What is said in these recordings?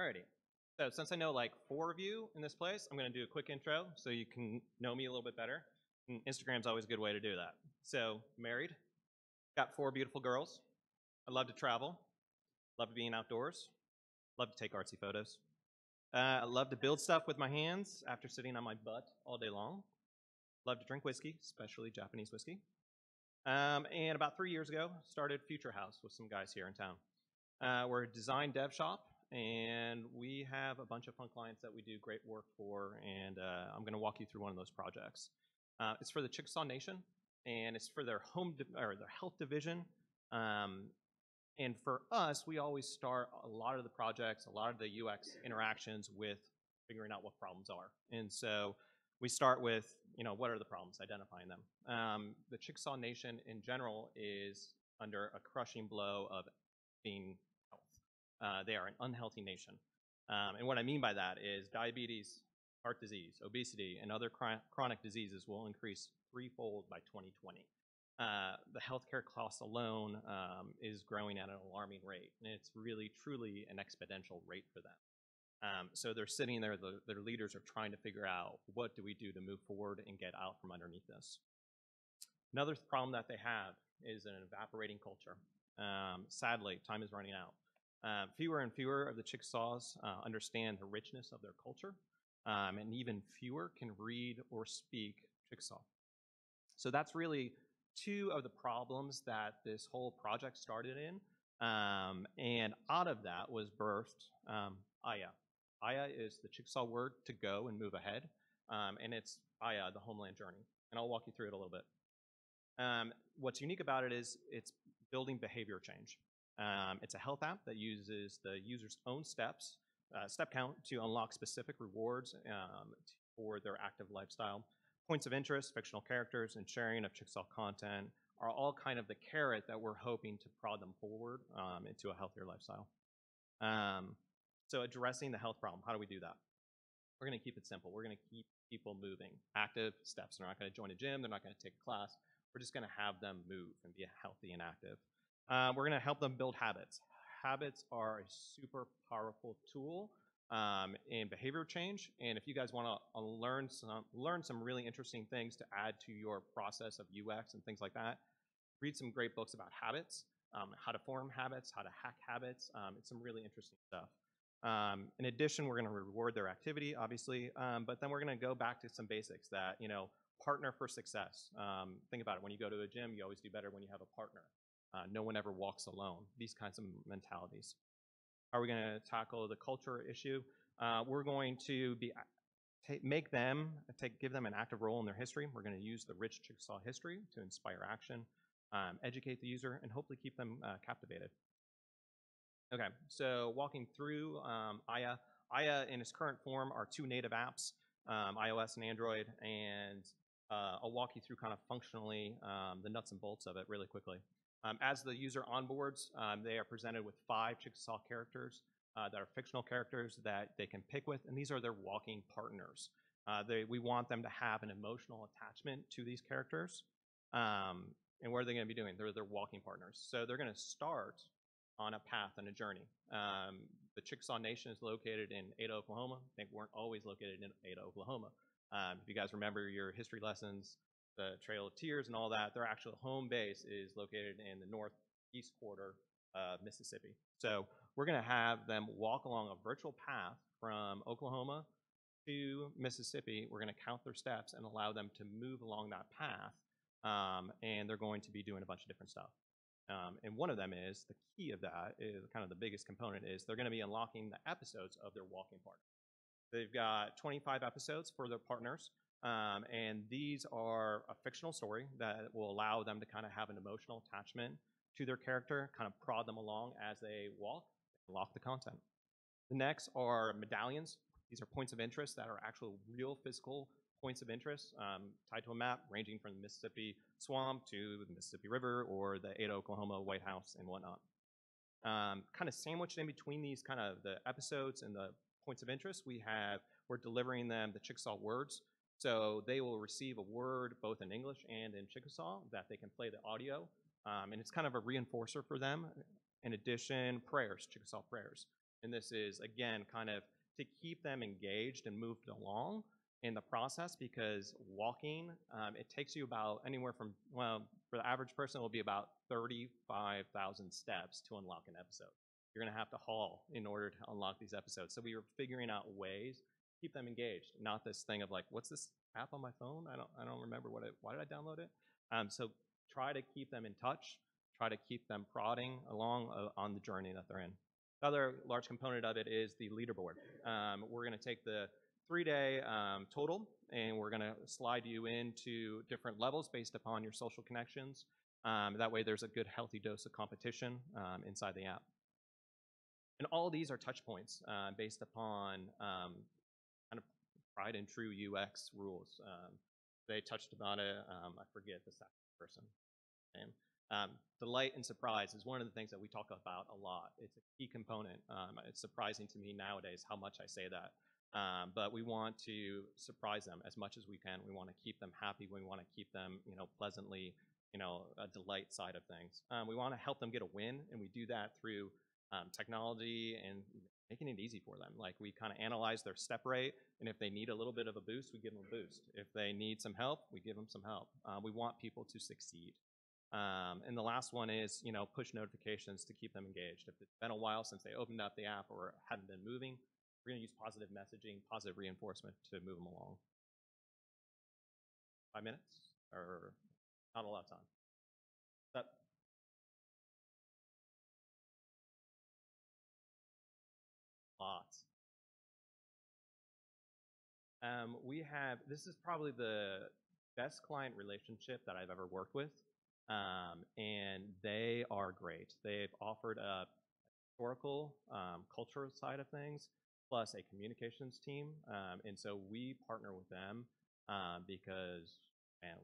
Alrighty. So since I know like 4 of you in this place, I'm going to do a quick intro so you can know me a little bit better. And Instagram's always a good way to do that. So married, got 4 beautiful girls. I love to travel, love being outdoors, love to take artsy photos. I love to build stuff with my hands after sitting on my butt all day long. Love to drink whiskey, especially Japanese whiskey. And about 3 years ago, started Future House with some guys here in town. We're a design dev shop, and we have a bunch of fun clients that we do great work for, and I'm going to walk you through one of those projects. It's for the Chickasaw Nation, and it's for their their health division. And for us, we always start a lot of the projects, a lot of the UX interactions with figuring out what problems are. And so we start with, what are the problems, identifying them. The Chickasaw Nation in general is under a crushing blow of being health. They are an unhealthy nation. And what I mean by that is diabetes, heart disease, obesity, and other chronic diseases will increase threefold by 2020. The healthcare cost alone is growing at an alarming rate, and it's really, truly an exponential rate for them. So they're sitting there, their leaders are trying to figure out, what do we do to move forward and get out from underneath this? Another problem that they have is an evaporating culture. Sadly, time is running out. Fewer and fewer of the Chickasaws understand the richness of their culture, and even fewer can read or speak Chickasaw. So that's really 2 of the problems that this whole project started in, and out of that was birthed Aya. Aya is the Chickasaw word to go and move ahead, and it's Aya, the homeland journey, and I'll walk you through it a little bit. What's unique about it is it's building behavior change. It's a health app that uses the user's own step count to unlock specific rewards for their active lifestyle. Points of interest, fictional characters, and sharing of Chickasaw content are all kind of the carrot that we're hoping to prod them forward into a healthier lifestyle. So addressing the health problem, how do we do that? We're going to keep it simple. We're going to keep people moving. Active steps. They're not going to join a gym. They're not going to take a class. We're just going to have them move and be healthy and active. We're going to help them build habits. Habits are a super powerful tool in behavior change, and if you guys want to learn some really interesting things to add to your process of UX and things like that, read some great books about habits, how to form habits, how to hack habits. It's some really interesting stuff. In addition, we're going to reward their activity, obviously, but then we're going to go back to some basics that, partner for success. Think about it. When you go to a gym, you always do better when you have a partner. No one ever walks alone. These kinds of mentalities. How are we going to tackle the culture issue? We're going to give them an active role in their history. We're going to use the rich Chickasaw history to inspire action, educate the user, and hopefully keep them captivated. Okay, so walking through Aya. Aya in its current form are 2 native apps, iOS and Android, and I'll walk you through kind of functionally the nuts and bolts of it really quickly. As the user onboards, they are presented with 5 Chickasaw characters that are fictional characters that they can pick with, and these are their walking partners. We want them to have an emotional attachment to these characters. And what are they going to be doing? They're their walking partners. So they're going to start on a path and a journey. The Chickasaw Nation is located in Ada, Oklahoma. They weren't always located in Ada, Oklahoma. If you guys remember your history lessons, the Trail of Tears and all that, their actual home base is located in the northeast quarter of Mississippi. So we're going to have them walk along a virtual path from Oklahoma to Mississippi. We're going to count their steps and allow them to move along that path, and they're going to be doing a bunch of different stuff. And one of them is, the key of that is kind of the biggest component is they're going to be unlocking the episodes of their walking partner. They've got 25 episodes for their partners, and these are a fictional story that will allow them to kind of have an emotional attachment to their character, kind of prod them along as they walk, unlock the content. The next are medallions. These are points of interest that are actual real physical points of interest tied to a map, ranging from the Mississippi Swamp to the Mississippi River or the Ada, Oklahoma White House and whatnot. Kind of sandwiched in between these kind of the episodes and the points of interest, we're delivering them the Chickasaw words. So they will receive a word both in English and in Chickasaw that they can play the audio, and it's kind of a reinforcer for them. In addition, prayers, Chickasaw prayers. And this is, again, kind of to keep them engaged and moved along in the process, because walking, it takes you about anywhere from, well, for the average person, it will be about 35,000 steps to unlock an episode. You're going to have to haul in order to unlock these episodes. So we were figuring out ways to keep them engaged, not this thing of like, what's this app on my phone? I don't remember why did I download it? So try to keep them in touch, try to keep them prodding along on the journey that they're in. The other large component of it is the leaderboard. We're going to take the 3-day total, and we're going to slide you into different levels based upon your social connections. That way there's a good healthy dose of competition inside the app. And all of these are touch points based upon kind of tried and true UX rules. They touched about it. I forget the second person name. Delight and surprise is one of the things that we talk about a lot. It's a key component. It's surprising to me nowadays how much I say that. But we want to surprise them as much as we can. We want to keep them happy. We want to keep them, pleasantly, a delight side of things. We want to help them get a win, and we do that through technology and making it easy for them. Like, we kind of analyze their step rate, and if they need a little bit of a boost, we give them a boost. If they need some help, we give them some help. We want people to succeed. And the last one is, push notifications to keep them engaged. If it's been a while since they opened up the app or hadn't been moving, we're going to use positive messaging, positive reinforcement to move them along. 5 minutes? Or not a lot of time? That, lots. This is probably the best client relationship that I've ever worked with. And they are great. They've offered a historical, cultural side of things, plus a communications team. And so we partner with them because, man,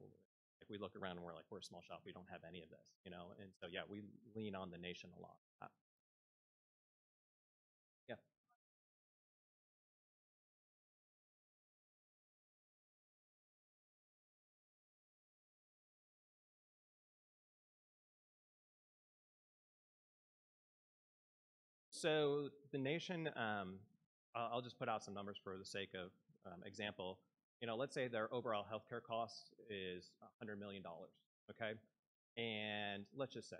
if we look around and we're like, we're a small shop, we don't have any of this, And so, yeah, we lean on the nation a lot. Yeah. So the nation, I'll just put out some numbers for the sake of example. Let's say their overall healthcare costs is $100 million, okay? And let's just say,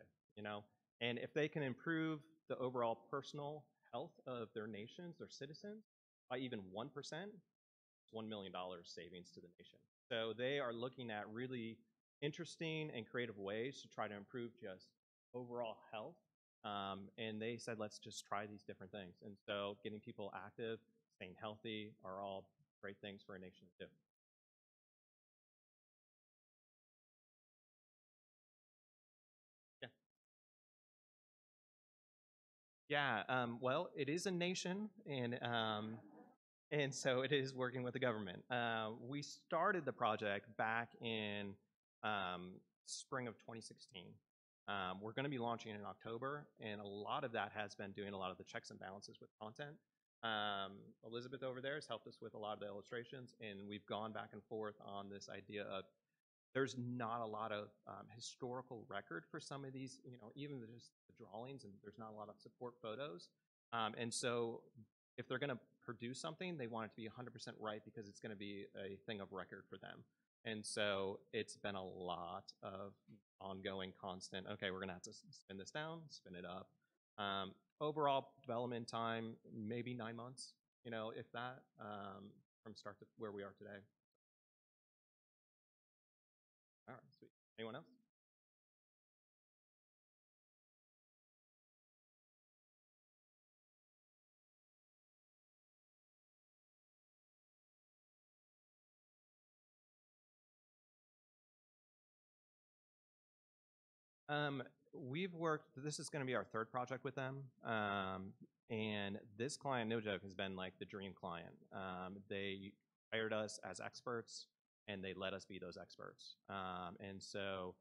and if they can improve the overall personal health of their nations, their citizens, by even 1%, it's $1 million savings to the nation. So they are looking at really interesting and creative ways to try to improve just overall health. And they said, let's just try these different things. And so getting people active, staying healthy are all great things for a nation to do. Yeah. Yeah, well, it is a nation, and so it is working with the government. We started the project back in spring of 2016. We're going to be launching in October, and a lot of that has been doing a lot of the checks and balances with content. Elizabeth over there has helped us with a lot of the illustrations, and we've gone back and forth on this idea of there's not a lot of historical record for some of these, even just the drawings, and there's not a lot of support photos. And so if they're going to produce something, they want it to be 100% right because it's going to be a thing of record for them. And so it's been a lot of ongoing, constant, okay, we're going to have to spin this down, spin it up. Overall development time, maybe 9 months, if that, from start to where we are today. All right, sweet. Anyone else? We've worked, this is going to be our third project with them. And this client, no joke, has been like the dream client. They hired us as experts, and they let us be those experts. And so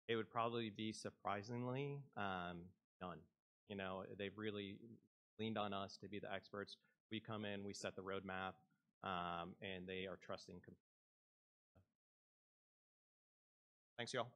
it would probably be surprisingly done. They've really leaned on us to be the experts. We come in, we set the roadmap, and they are trusting. Thanks, y'all.